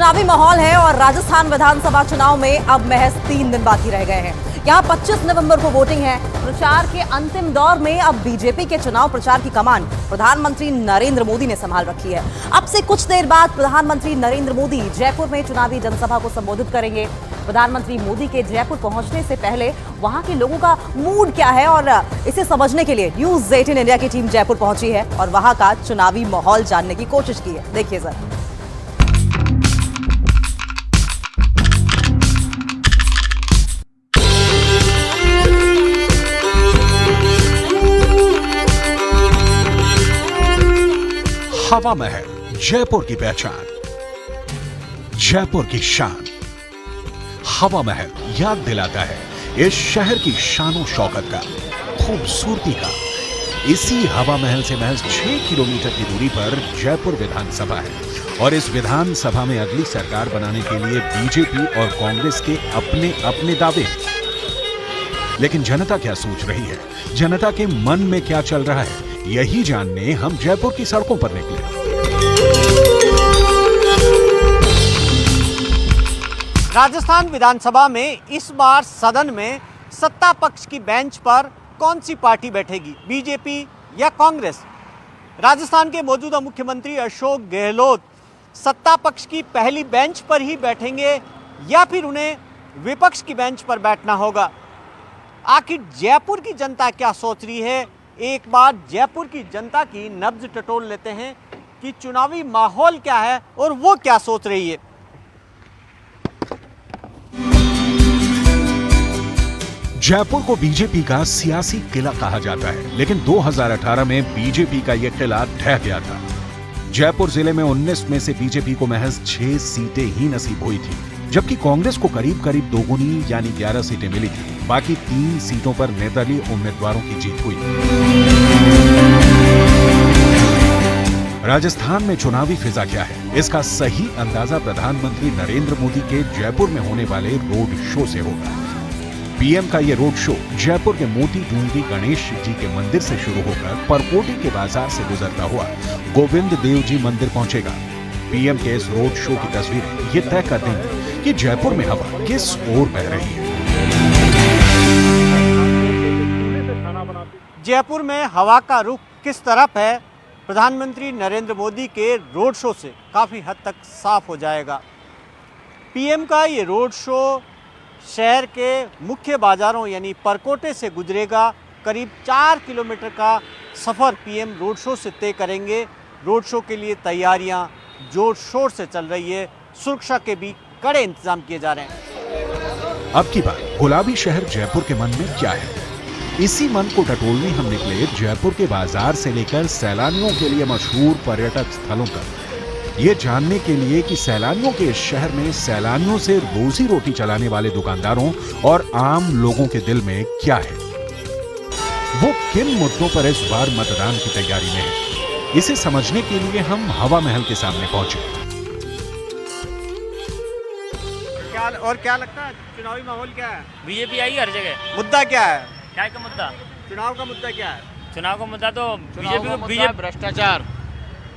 चुनावी माहौल है और राजस्थान विधानसभा चुनाव में अब महज 3 दिन बाकी रह गए हैं। यहां 25 नवंबर को वोटिंग है। प्रचार के अंतिम दौर में अब बीजेपी के चुनाव प्रचार की कमान प्रधानमंत्री नरेंद्र मोदी ने संभाल रखी है। अब से कुछ देर बाद प्रधानमंत्री नरेंद्र मोदी जयपुर में चुनावी जनसभा को संबोधित करेंगे। प्रधानमंत्री मोदी के जयपुर पहुंचने से पहले वहां के लोगों का मूड क्या है और इसे समझने के लिए न्यूज़ 18 इंडिया की टीम जयपुर पहुंची है और वहां का चुनावी माहौल जानने की कोशिश की है। देखिए सर। हवा महल जयपुर की पहचान, जयपुर की शान। हवा महल याद दिलाता है इस शहर की शानो शौकत का, खूबसूरती का। इसी हवा महल से महज 6 किलोमीटर की दूरी पर जयपुर विधानसभा है और इस विधानसभा में अगली सरकार बनाने के लिए बीजेपी और कांग्रेस के अपने अपने दावे। लेकिन जनता क्या सोच रही है, जनता के मन में क्या चल रहा है, यही जानने हम जयपुर की सड़कों पर निकले। राजस्थान विधानसभा में इस बार सदन में सत्ता पक्ष की बेंच पर कौन सी पार्टी बैठेगी, बीजेपी या कांग्रेस? राजस्थान के मौजूदा मुख्यमंत्री अशोक गहलोत सत्ता पक्ष की पहली बेंच पर ही बैठेंगे या फिर उन्हें विपक्ष की बेंच पर बैठना होगा? आखिर जयपुर की जनता क्या सोच रही है, एक बार जयपुर की जनता की नब्ज टटोल लेते हैं कि चुनावी माहौल क्या है और वो क्या सोच रही है। जयपुर को बीजेपी का सियासी किला कहा जाता है, लेकिन 2018 में बीजेपी का यह किला ढह गया था। जयपुर जिले में 19 में से बीजेपी को महज 6 सीटें ही नसीब हुई थी, जबकि कांग्रेस को करीब करीब दोगुनी यानी 11 सीटें मिली थी। बाकी 3 सीटों पर निर्दलीय उम्मीदवारों की जीत हुई। राजस्थान में चुनावी फिजा क्या है, इसका सही अंदाजा प्रधानमंत्री नरेंद्र मोदी के जयपुर में होने वाले रोड शो से होगा। पीएम का ये रोड शो जयपुर के मोती डूंगरी गणेश जी के मंदिर से शुरू होकर परकोटी के बाजार से गुजरता हुआ गोविंद देव जी मंदिर पहुंचेगा। पीएम के इस रोड शो की तस्वीरें ये तय कर देंगी कि जयपुर में हवा किस ओर बह रही है। जयपुर में हवा का रुख किस तरफ है, प्रधानमंत्री नरेंद्र मोदी के रोड शो से काफ़ी हद तक साफ हो जाएगा। पीएम का ये रोड शो शहर के मुख्य बाजारों यानी परकोटे से गुजरेगा। करीब 4 किलोमीटर का सफ़र पीएम रोड शो से तय करेंगे। रोड शो के लिए तैयारियां जोर शोर से चल रही है, सुरक्षा के भी कड़े इंतजाम किए जा रहे हैं। अब की बात गुलाबी शहर जयपुर के मन में क्या है, इसी मन को टटोलने हम निकले जयपुर के बाजार से लेकर सैलानियों के लिए मशहूर पर्यटक स्थलों तक, ये जानने के लिए कि सैलानियों के इस शहर में सैलानियों से रोजी रोटी चलाने वाले दुकानदारों और आम लोगों के दिल में क्या है, वो किन मुद्दों पर इस बार मतदान की तैयारी में है। इसे समझने के लिए हम हवा महल के सामने पहुंचे। क्या लगता है चुनावी माहौल क्या है? बीजेपी आई हर जगह। मुद्दा क्या है? क्या का मुद्दा? चुनाव का मुद्दा क्या है? चुनाव का मुद्दा तो बीजेपी भ्रष्टाचार।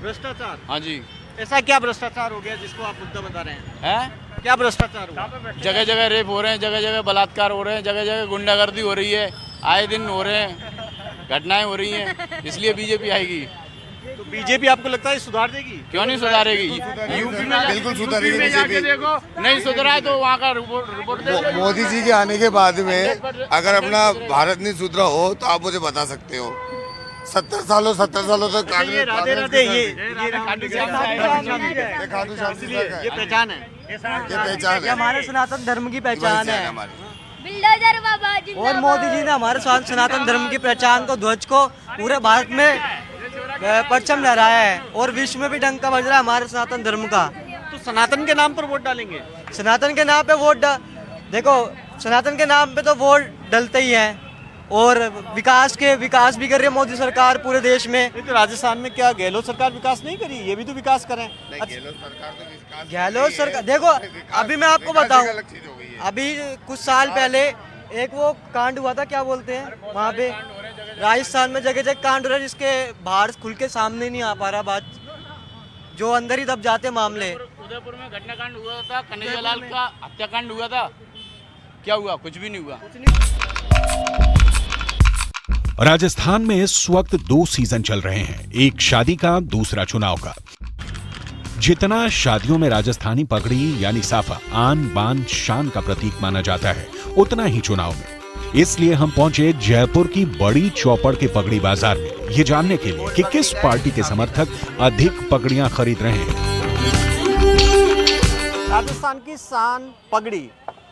भ्रष्टाचार? हाँ जी। ऐसा क्या भ्रष्टाचार हो गया जिसको आप मुद्दा बता रहे हैं? क्या भ्रष्टाचार हुआ? जगह जगह रेप हो रहे हैं, जगह जगह बलात्कार हो रहे हैं, जगह जगह गुंडागर्दी हो रही है, आए दिन हो रहे हैं, घटनाएं हो रही हैं, इसलिए बीजेपी आएगी। तो बीजेपी आपको लगता है सुधार देगी? क्यों नहीं सुधारेगी? यूपी में बिल्कुल सुधारेगी बीजेपी। देखो नहीं सुधरा है तो वहाँ का रिपोर्ट दे। मोदी जी के आने के बाद में अगर अपना भारत नहीं सुधरा हो तो आप मुझे बता सकते हो। 70 सालों तक ये राधे राधे ये पहचान है, ये पहचान है, हमारे सनातन धर्म की पहचान है। बिल्डोजर बाबा और मोदी जी ने हमारे सनातन धर्म की पहचान को, ध्वज को पूरे भारत में परचम लहराया है और विश्व में भी डंका बज रहा है हमारे सनातन धर्म का। तो सनातन के नाम पर वोट डालेंगे? सनातन के नाम पे वोट देखो, सनातन के नाम पे तो वोट डलते ही हैं और विकास भी कर रही है मोदी सरकार पूरे देश में। तो राजस्थान में क्या गहलोत सरकार विकास नहीं करी? ये भी तो विकास करें। गहलोत सरकार देखो, अभी मैं आपको बताऊं, अभी कुछ साल पहले एक वो कांड हुआ था, क्या बोलते हैं वहाँ पे राजस्थान में जगह जगह कांड हो रहा है जिसके बाहर खुल के सामने नहीं आ पा रहा बात, जो अंदर ही दब जाते मामले। उदयपुर में घटनाकांड हुआ था, कन्हैयालाल का हत्याकांड हुआ था, क्या हुआ? कुछ भी नहीं हुआ। राजस्थान में इस वक्त 2 सीजन चल रहे हैं, एक शादी का, दूसरा चुनाव का। जितना शादियों में राजस्थानी पगड़ी यानी साफा आन बान शान का प्रतीक माना जाता है, उतना ही चुनाव में। इसलिए हम पहुंचे जयपुर की बड़ी चौपड़ के पगड़ी बाजार में, ये जानने के लिए कि किस पार्टी के समर्थक अधिक पगड़ियां खरीद रहे हैं। राजस्थान की शान पगड़ी,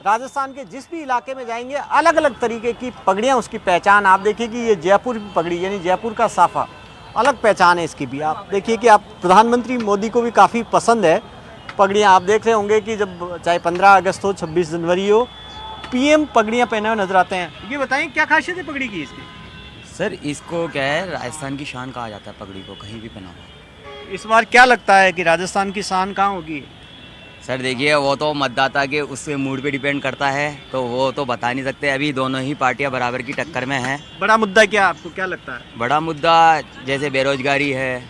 राजस्थान के जिस भी इलाके में जाएंगे अलग अलग तरीके की पगड़ियाँ, उसकी पहचान आप देखिए कि ये जयपुर की पगड़ी यानी जयपुर का साफा, अलग पहचान है इसकी भी। आप देखिए कि आप प्रधानमंत्री मोदी को भी काफ़ी पसंद है पगड़ियाँ। आप देख रहे होंगे कि जब चाहे 15 अगस्त हो, 26 जनवरी हो, पीएम पगड़ियाँ पहने हुए नजर आते हैं। ये बताएं क्या खासियत है पगड़ी की इसकी? सर इसको क्या है, राजस्थान की शान कहा जाता है पगड़ी को, कहीं भी पहना हो। इस बार क्या लगता है कि राजस्थान की शान कहाँ होगी? सर देखिए वो तो मतदाता के उसके मूड पे डिपेंड करता है, तो वो तो बता नहीं सकते। अभी दोनों ही पार्टियां बराबर की टक्कर में हैं। बड़ा मुद्दा क्या आपको क्या लगता है? बड़ा मुद्दा जैसे बेरोजगारी है,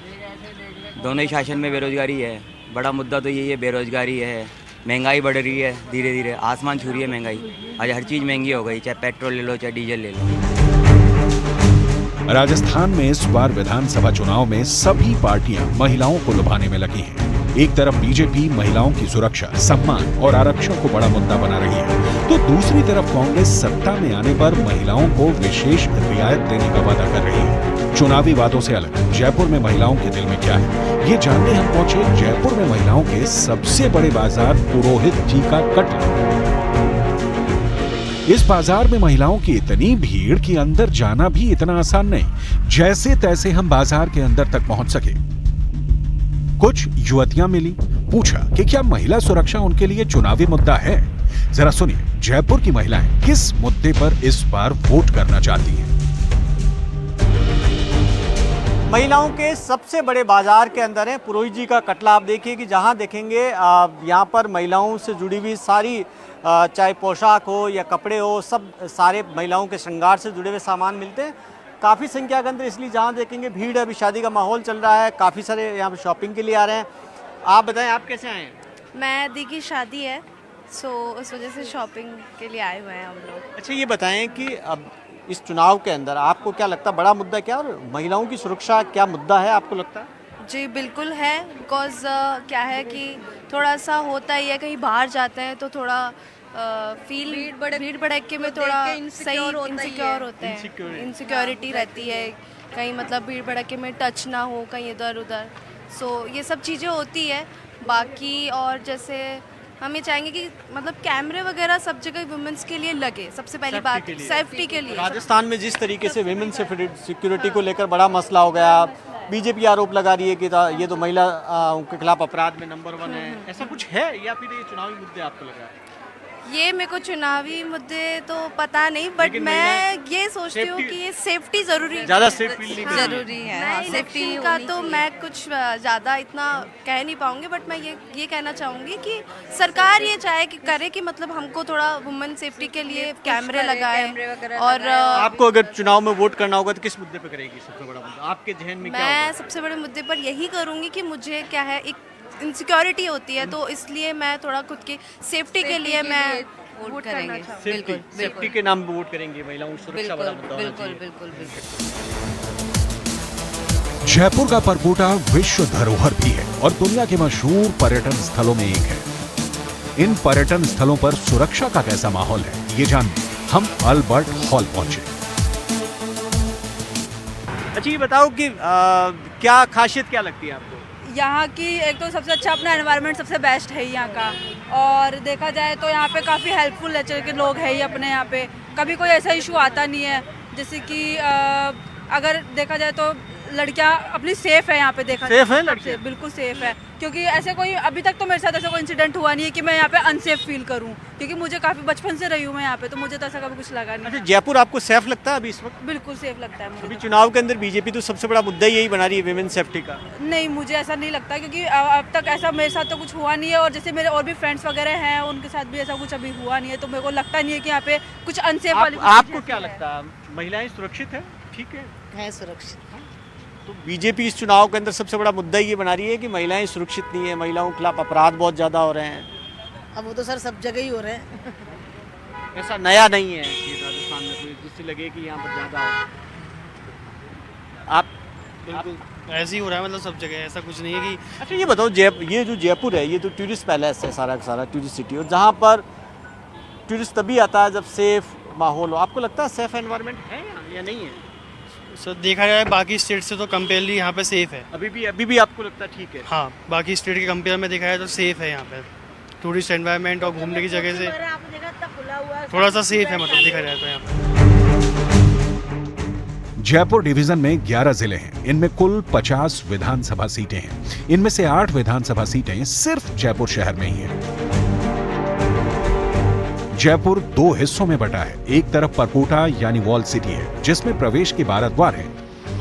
दोनों ही शासन में बेरोजगारी है। बड़ा मुद्दा तो यही है, बेरोजगारी है, महंगाई बढ़ रही है, धीरे धीरे आसमान छू रही है महंगाई। आज हर चीज़ महंगी हो गई, चाहे पेट्रोल ले लो चाहे डीजल ले लो। राजस्थान में इस बार विधानसभा चुनाव में सभी पार्टियां महिलाओं को लुभाने में लगी हैं। एक तरफ बीजेपी महिलाओं की सुरक्षा, सम्मान और आरक्षण को बड़ा मुद्दा बना रही है, तो दूसरी तरफ कांग्रेस सत्ता में आने पर महिलाओं को विशेष रियायत देने का वादा कर रही है। चुनावी वादों से अलग जयपुर में महिलाओं के दिल में क्या है, ये जानने हम पहुंचे जयपुर में महिलाओं के सबसे बड़े बाजार पुरोहित जी का कटरा। इस बाजार में महिलाओं की इतनी भीड़ कि अंदर जाना भी इतना आसान नहीं। जैसे तैसे हम बाजार के अंदर तक पहुंच सके। कुछ युवतियां मिली, पूछा कि क्या महिला सुरक्षा उनके लिए चुनावी मुद्दा है। जरा सुनिए जयपुर की महिलाएं किस मुद्दे पर इस बार वोट करना चाहती हैं। महिलाओं के सबसे बड़े बाजार के अंदर है पुरोहित जी का कटला। आप देखिए कि जहां देखेंगे यहाँ पर महिलाओं से जुड़ी हुई सारी चाहे पोशाक हो या कपड़े हो, सब सारे महिलाओं के श्रृंगार से जुड़े हुए सामान मिलते हैं। काफ़ी संख्या के अंदर, इसलिए जहाँ देखेंगे भीड़ है। अभी शादी का माहौल चल रहा है, काफ़ी सारे यहाँ पर शॉपिंग के लिए आ रहे हैं। आप बताएं आप कैसे आए हैं? मैं दी की शादी है, सो उस वजह से शॉपिंग के लिए आए हुए हैं हम लोग। अच्छा ये बताएं कि अब इस चुनाव के अंदर आपको क्या लगता है बड़ा मुद्दा क्या, और महिलाओं की सुरक्षा क्या मुद्दा है आपको लगता है? जी बिल्कुल है, बिकॉज क्या है कि थोड़ा सा होता ही है, कहीं बाहर जाते हैं तो थोड़ा भीड़ भड़के में थोड़ा सही इनसिक्योर होते हैं, इनसिक्योरिटी रहती है, कहीं मतलब भीड़ भड़के में टच ना हो कहीं इधर उधर। सो ये सब चीज़ें होती है। बाकी और जैसे हम ये चाहेंगे कि मतलब कैमरे वगैरह सब जगह वुमेन्स के लिए लगे। सबसे पहली बात सेफ्टी के लिए। राजस्थान में जिस तरीके से विमेन सिक्योरिटी को लेकर बड़ा मसला हो गया, बीजेपी आरोप लगा रही है कि ये तो महिला के खिलाफ अपराध में नंबर 1 है, ऐसा कुछ है या फिर ये चुनावी मुद्दे आपको लग रहा है? ये मेरे को चुनावी मुद्दे तो पता नहीं, बट मैं ये सोचती हूँ कि ये सेफ्टी जरूरी है, ज़्यादा सेफ्टी जरूरी है। हाँ, सेफ्टी का तो मैं कुछ ज़्यादा इतना कह नहीं पाऊंगी, बट मैं ये कहना चाहूँगी कि सरकार ये चाहे कि करे कि मतलब हमको थोड़ा वुमेन सेफ्टी के लिए कैमरे लगाए। और आपको अगर चुनाव में वोट करना होगा तो किस मुद्दे पर करेगी? सबसे बड़ा मुद्दा आपके जहन में क्या मैं सबसे बड़े मुद्दे पर यही करूँगी कि मुझे क्या है, एक इनसिक्योरिटी होती है, तो इसलिए मैं थोड़ा खुद की सेफ्टी के लिए मैं वोट करेंगे। बिल्कुल सेफ्टी के नाम पे वोट करेंगे, महिलाओं की सुरक्षा बड़ा मुद्दा होना चाहिए। बिल्कुल। जयपुर का परकोटा विश्व धरोहर भी है और दुनिया के मशहूर पर्यटन स्थलों में एक है। इन पर्यटन स्थलों पर सुरक्षा का कैसा माहौल है, ये जानने हम अल्बर्ट हॉल पहुंचे। अच्छा ये बताओ कि क्या खासियत क्या लगती है आपको यहाँ की? एक तो सबसे अच्छा अपना एनवायरनमेंट सबसे बेस्ट है यहाँ का, और देखा जाए तो यहाँ पे काफ़ी हेल्पफुल नेचर के लोग हैं ही अपने यहाँ पे। कभी कोई ऐसा इशू आता नहीं है, जैसे कि अगर देखा जाए तो लड़कियाँ अपनी सेफ है यहाँ पे। देखा सेफ है लड़कियाँ? बिल्कुल सेफ है, क्योंकि ऐसे कोई अभी तक तो मेरे साथ ऐसा कोई इंसिडेंट हुआ नहीं है कि मैं यहाँ पे अनसेफ फील करूँ, क्योंकि मुझे काफ़ी बचपन से रही हूँ मैं यहाँ पे, तो मुझे तो ऐसा कभी कुछ लगा नहीं। अच्छा जयपुर आपको सेफ लगता है अभी इस वक्त? बिल्कुल सेफ लगता है मुझे। अभी चुनाव के अंदर बीजेपी तो सबसे बड़ा मुद्दा यही बना रही है विमेन सेफ्टी का। नहीं, मुझे ऐसा नहीं लगता, क्योंकि अब तक ऐसा मेरे साथ तो कुछ हुआ नहीं है, और जैसे मेरे और भी फ्रेंड्स वगैरह हैं उनके साथ भी ऐसा कुछ अभी हुआ नहीं है, तो मेरे को लगता नहीं है कि यहाँ पे कुछ अनसेफ वाली। आपको क्या लगता है महिलाएं सुरक्षित है? ठीक है सुरक्षित। तो बीजेपी इस चुनाव के अंदर सबसे बड़ा मुद्दा ये बना रही है कि महिलाएं सुरक्षित नहीं है, महिलाओं के खिलाफ अपराध बहुत ज़्यादा हो रहे हैं। अब वो तो सर सब जगह ही हो रहे हैं। ऐसा नया नहीं है कि राजस्थान में कोई जिससे लगे कि यहाँ पर ज़्यादा हो। आप बिल्कुल ऐसे ही हो रहा है, मतलब सब जगह, ऐसा कुछ नहीं है कि। अच्छा ये बताओ, ये जो जयपुर है ये तो टूरिस्ट पैलेस है, सारा का सारा टूरिस्ट सिटी, और जहाँ पर टूरिस्ट तभी आता है जब सेफ माहौल हो। आपको लगता है सेफ एनवायरनमेंट है या नहीं है? सर देखा जाए बाकी स्टेट से तो कंपेयरली यहाँ पे सेफ है। अभी भी आपको लगता है ठीक है? हाँ, बाकी स्टेट के कंपेयर में देखा जाए तो सेफ है यहाँ पे। टूरिस्ट एनवायरनमेंट और घूमने की जगह से थोड़ा सा सेफ है, मतलब देखा जाए तो यहाँ पे। जयपुर डिवीजन में 11 जिले हैं। इनमें कुल 50 विधानसभा सीटें हैं। इनमें से 8 विधानसभा सीटें सिर्फ जयपुर शहर में ही हैं। जयपुर 2 हिस्सों में बटा है। एक तरफ परकोटा यानी वॉल सिटी है, जिसमें प्रवेश के 12 द्वार हैं,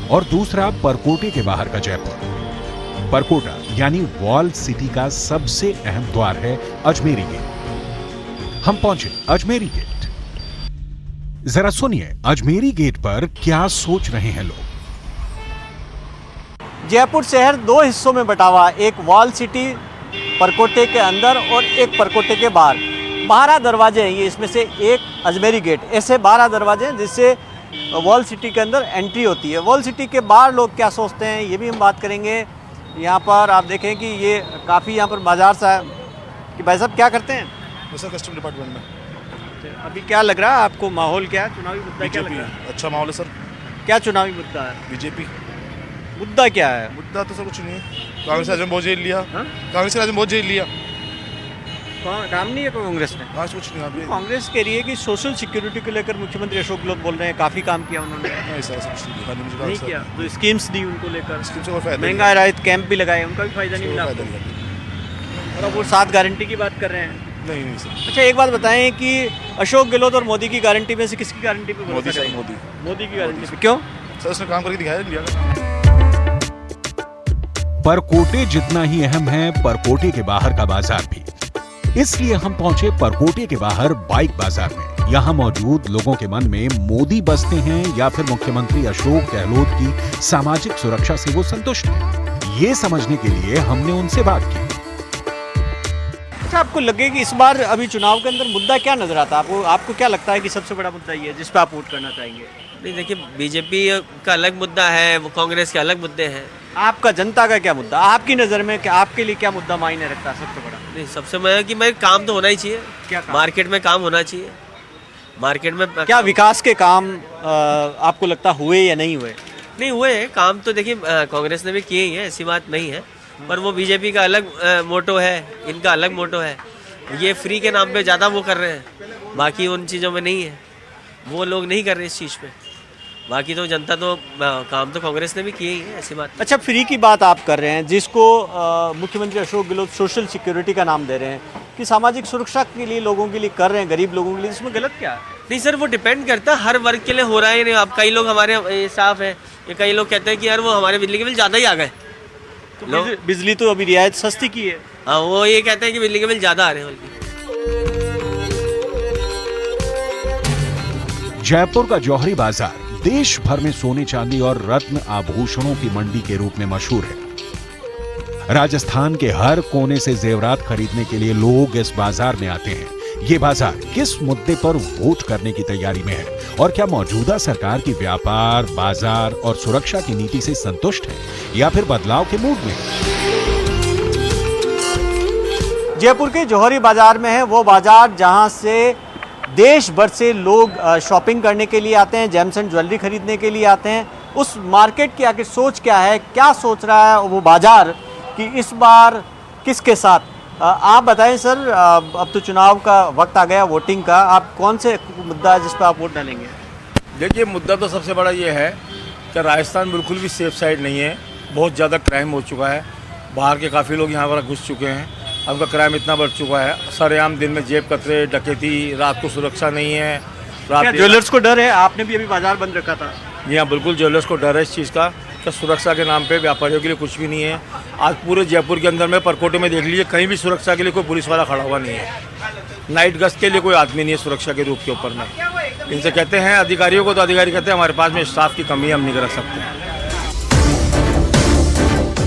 और दूसरा परकोटे के बाहर का जयपुर। परकोटा यानी वॉल सिटी का सबसे अहम द्वार है अजमेरी गेट। हम पहुंचे अजमेरी गेट। जरा सुनिए अजमेरी गेट पर क्या सोच रहे हैं लोग। जयपुर शहर 2 हिस्सों में बटा हुआ, एक वॉल सिटी परकोटे के अंदर और एक परकोटे के बाहर। 12 दरवाजे हैं ये, इसमें से एक अजमेरी गेट। ऐसे 12 दरवाजे हैं जिससे वॉल सिटी के अंदर एंट्री होती है। वॉल सिटी के बाहर लोग क्या सोचते हैं ये भी हम बात करेंगे। यहाँ पर आप देखें कि ये काफ़ी यहाँ पर बाजार सा है। कि भाई साहब क्या करते हैं? सर कस्टम डिपार्टमेंट में। अभी क्या लग रहा है आपको, माहौल क्या है, चुनावी मुद्दा क्या लग रहा है? अच्छा माहौल है सर। क्या चुनावी मुद्दा है? बीजेपी। मुद्दा क्या है? मुद्दा तो सर कुछ नहीं है। कांग्रेस राज में बहुत जेल लिया। कांग्रेस राज में बहुत जेल लिया। काम नहीं है कांग्रेस ने? हाँ कुछ नहीं। कांग्रेस कह रही है कि सोशल सिक्योरिटी को लेकर मुख्यमंत्री अशोक गहलोत बोल रहे हैं काफ़ी काम किया उन्होंने। नहीं सर ऐसा कुछ नहीं किया। तो स्कीम्स दी उनको लेकर, महंगाई महंगाई राहत कैंप भी लगाए, उनका भी फायदा नहीं मिला। और अब वो 7 गारंटी की बात कर रहे हैं। नहीं सर। अच्छा एक बात बताएं कि अशोक गहलोत और मोदी की गारंटी में से किसकी गारंटी पे? मोदी सर। मोदी की गारंटी पे। क्यों सर? उसने काम करके दिखाया इंडिया का। परकोटे जितना ही अहम है परकोटे के बाहर का बाजार भी। इसलिए हम पहुंचे परकोटे के बाहर बाइक बाजार में। यहां मौजूद लोगों के मन में मोदी बसते हैं या फिर मुख्यमंत्री अशोक गहलोत की सामाजिक सुरक्षा से वो संतुष्ट हैं। ये समझने के लिए हमने उनसे बात की। अच्छा आपको लगे कि इस बार अभी चुनाव के अंदर मुद्दा क्या नजर आता है आपको क्या लगता है कि सबसे बड़ा मुद्दा ये है जिस पर आप वोट करना चाहेंगे? नहीं देखिए, बीजेपी का अलग मुद्दा है, वो कांग्रेस के अलग मुद्दे हैं। आपका जनता का क्या मुद्दा, आपकी नज़र में क्या, आपके लिए क्या मुद्दा मायने रखता है सबसे बड़ा? नहीं सबसे मैं कि भाई काम तो होना ही चाहिए। क्या काम? मार्केट में काम होना चाहिए। मार्केट में क्या विकास के काम आपको लगता हुए या नहीं हुए? नहीं हुए काम तो देखिए कांग्रेस ने भी किए ही है, ऐसी बात नहीं है। पर वो बीजेपी का अलग मोटो है, इनका अलग मोटो है। ये फ्री के नाम पे ज़्यादा वो कर रहे हैं, बाकी उन चीज़ों में नहीं है। वो लोग नहीं कर रहे इस चीज़ पे। बाकी तो जनता तो काम तो कांग्रेस ने भी किए ही है, ऐसी बात। अच्छा फ्री की बात आप कर रहे हैं जिसको मुख्यमंत्री अशोक गहलोत सोशल सिक्योरिटी का नाम दे रहे हैं कि सामाजिक सुरक्षा के लिए लोगों के लिए कर रहे हैं, गरीब लोगों के लिए, इसमें गलत क्या है? नहीं सर वो डिपेंड करता है, हर वर्ग के लिए हो रहा है नहीं। अब कई लोग हमारे स्टाफ है, ये कई लोग कहते हैं कि यार वो हमारे बिजली के बिल ज़्यादा ही आ गए। तो बिजली तो अभी रियायत सस्ती की है। हाँ वो ये कहते हैं कि बिजली के बिल ज़्यादा आ रहे हैं बल्कि। जयपुर का जौहरी बाजार देश भर में सोने चांदी और रत्न आभूषणों की मंडी के रूप में मशहूर है। राजस्थान के हर कोने से जेवरात खरीदने के लिए लोग इस बाजार में आते हैं। ये बाजार किस मुद्दे पर वोट करने की तैयारी में है और क्या मौजूदा सरकार की व्यापार, बाजार और सुरक्षा की नीति से संतुष्ट है या फिर बदलाव के मूड में? जयपुर के जौहरी बाजार में है वो बाजार जहां से देश भर से लोग शॉपिंग करने के लिए आते हैं, जेम्स एंड ज्वेलरी खरीदने के लिए आते हैं। उस मार्केट की आखिर सोच क्या है, क्या सोच रहा है वो बाजार कि इस बार किसके साथ? आप बताएं सर, अब तो चुनाव का वक्त आ गया, वोटिंग का, आप कौन से मुद्दा है जिस पर आप वोट डालेंगे? देखिए मुद्दा तो सबसे बड़ा ये है कि राजस्थान बिल्कुल भी सेफ साइड नहीं है। बहुत ज़्यादा क्राइम हो चुका है, बाहर के काफ़ी लोग यहाँ पर घुस चुके हैं। अब का क्राइम इतना बढ़ चुका है, सरेआम दिन में जेब कतरे, डकैती, रात को सुरक्षा नहीं है। रात ज्वेलर्स को डर है? आपने भी अभी बाजार बंद रखा था। जी हाँ बिल्कुल, ज्वेलर्स को डर है इस चीज़ का कि सुरक्षा के नाम पे व्यापारियों के लिए कुछ भी नहीं है। आज पूरे जयपुर के अंदर में परकोटे में देख लीजिए, कहीं भी सुरक्षा के लिए कोई पुलिस वाला खड़ा हुआ नहीं है। नाइट गश्त के लिए कोई आदमी नहीं है सुरक्षा के रूप के ऊपर में। इनसे कहते हैं अधिकारियों को, तो अधिकारी कहते हैं हमारे पास में स्टाफ की कमी है, हम नहीं कर सकते।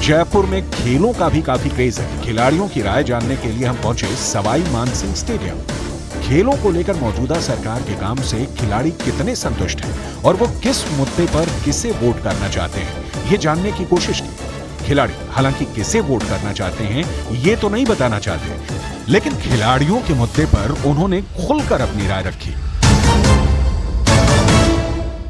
जयपुर में खेलों का भी काफी क्रेज है। खिलाड़ियों की राय जानने के लिए हम पहुंचे सवाई मानसिंह स्टेडियम। खेलों को लेकर मौजूदा सरकार के काम से खिलाड़ी कितने संतुष्ट हैं और वो किस मुद्दे पर किसे वोट करना चाहते हैं, ये जानने की कोशिश की। खिलाड़ी हालांकि किसे वोट करना चाहते हैं ये तो नहीं बताना चाहते, लेकिन खिलाड़ियों के मुद्दे पर उन्होंने खुलकर अपनी राय रखी।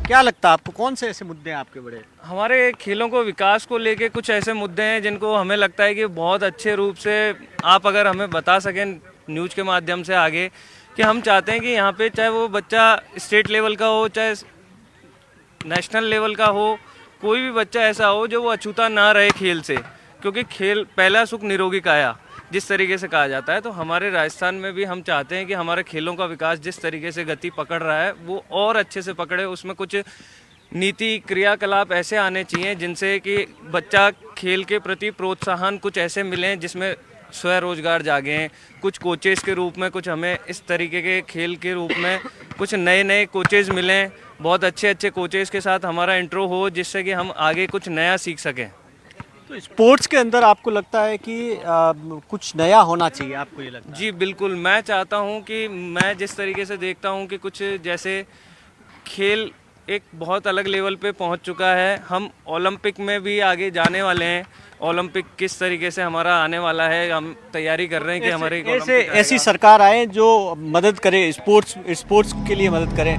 क्या लगता है आपको, कौन से ऐसे मुद्दे हैं आपके बड़े? हमारे खेलों को विकास को लेके कुछ ऐसे मुद्दे हैं जिनको हमें लगता है कि बहुत अच्छे रूप से आप अगर हमें बता सकें न्यूज़ के माध्यम से आगे, कि हम चाहते हैं कि यहाँ पे चाहे वो बच्चा स्टेट लेवल का हो चाहे नेशनल लेवल का हो, कोई भी बच्चा ऐसा हो जो वो अछूता ना रहे खेल से, क्योंकि खेल पहला सुख निरोगी काया जिस तरीके से कहा जाता है। तो हमारे राजस्थान में भी हम चाहते हैं कि हमारे खेलों का विकास जिस तरीके से गति पकड़ रहा है वो और अच्छे से पकड़े। उसमें कुछ नीति क्रियाकलाप ऐसे आने चाहिए जिनसे कि बच्चा खेल के प्रति प्रोत्साहन कुछ ऐसे मिलें जिसमें स्वरोजगार जागें। कुछ कोचेज़ के रूप में कुछ हमें इस तरीके के खेल के रूप में कुछ नए नए कोचेज़ मिलें, बहुत अच्छे अच्छे कोचेज़ के साथ हमारा इंट्रो हो जिससे कि हम आगे कुछ नया सीख सकें। तो स्पोर्ट्स के अंदर आपको लगता है कि कुछ नया होना चाहिए, आपको ये लगता है? जी बिल्कुल, मैं चाहता हूं कि मैं जिस तरीके से देखता हूं कि कुछ जैसे खेल एक बहुत अलग लेवल पे पहुंच चुका है, हम ओलंपिक में भी आगे जाने वाले हैं। ओलंपिक किस तरीके से हमारा आने वाला है, हम तैयारी कर रहे हैं कि हमारे ऐसी सरकार आए जो मदद करे, स्पोर्ट्स के लिए मदद करे।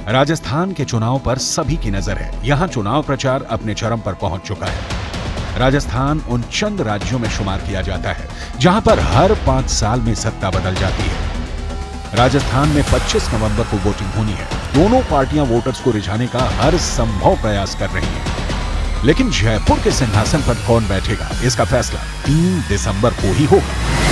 राजस्थान के चुनाव पर सभी की नजर है। यहाँ चुनाव प्रचार अपने चरम पर पहुंच चुका है। राजस्थान उन चंद राज्यों में शुमार किया जाता है जहां पर हर 5 साल में सत्ता बदल जाती है। राजस्थान में 25 नवंबर को वोटिंग होनी है। दोनों पार्टियां वोटर्स को रिझाने का हर संभव प्रयास कर रही हैं। लेकिन जयपुर के सिंहासन पर कौन बैठेगा, इसका फैसला 3 दिसंबर को ही होगा।